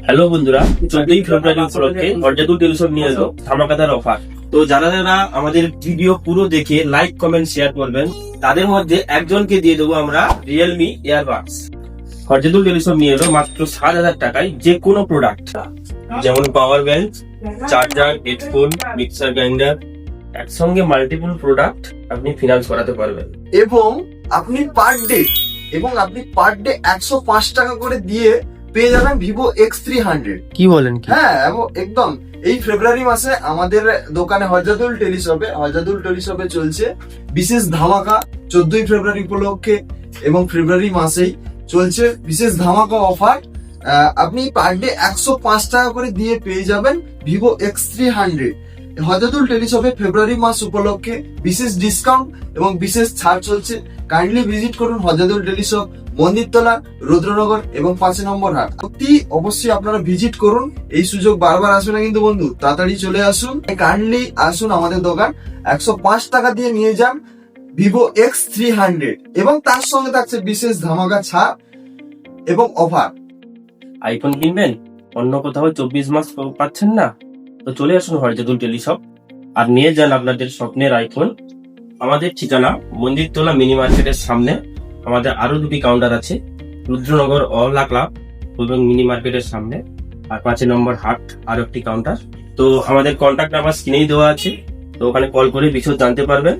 Hello বন্ধুরা, 14ই ফেব্রুয়ারি উপলক্ষে অর্জাদুল Teleshop নিয়ে এলো ধামাকাদার অফার। তো যারা যারা আমাদের ভিডিও পুরো দেখে লাইক কমেন্ট শেয়ার করবেন, তাদের মধ্যে একজনকে দিয়ে দেবো আমরা রিয়েলমি এয়ারবাডস। অর্জাদুল টেলিশপ নিয়ে এলো মাত্র 7,000 টাকায় যে কোনো প্রোডাক্ট, যেমন power bank, charger, headphone, mixer grinder, একসঙ্গে মাল্টিপল প্রোডাক্ট আপনি ফিনান্স করাতে পারবেন। এবং আপনি পার ডে 105 টাকা করে দিয়ে পেয়ে যাবেন ভিভো X300। কি বলেন কি? হ্যাঁ, এবং একদম এই ফেব্রুয়ারি মাসে আমাদের দোকানে হরজাদুল টেলিশপে চলছে বিশেষ ধামাকা। 14ই ফেব্রুয়ারি উপলক্ষে এবং ফেব্রুয়ারি মাসেই চলছে বিশেষ ধামাকা অফার। আপনি পার ডে 105 টাকা করে দিয়ে পেয়ে যাবেন ভিভো X300। হরজাদুল টেলিশপে ফেব্রুয়ারি মাস উপলক্ষে বিশেষ ডিসকাউন্ট এবং বিশেষ ছাড় চলছে। কাইন্ডলি ভিজিট করুন হরজাদুল টেলিশপ, মন্দিরতলা, রুদ্রনগর এবং 5 নম্বর হাট। অবশ্যই আপনারা ভিজিট করুন, এই সুযোগ বারবার আসবে না কিন্তু বন্ধু, তাড়াতাড়ি চলে আসুন, কাইন্ডলি আসুন আমাদের দোকান। 105 টাকা দিয়ে নিয়ে যান ভিভো X300 এবং তার সঙ্গে থাকছে বিশেষ ধামাকা ছাড় এবং অফার। আইফোন কিনবেন, অন্য কোথাও 24 মাস পাচ্ছেন না, তো চলে আসুন হরজাদুল টেলিশপ আর নিয়ে যান আপনাদের স্বপ্নের আইফোন। আমাদের ঠিকানা মন্দিরতলা মিনি মার্কেটের সামনে। আমাদের আরো 2টি কাউন্টার আছে, রুদ্রনগর অলা ক্লাব এবং মিনি মার্কেটের সামনে, আর 5 নম্বর হাট আরো একটি কাউন্টার। তো আমাদের কন্ট্যাক্ট নাম্বার স্ক্রিনেই দেওয়া আছে, তো ওখানে কল করে বিশদ জানতে পারবেন।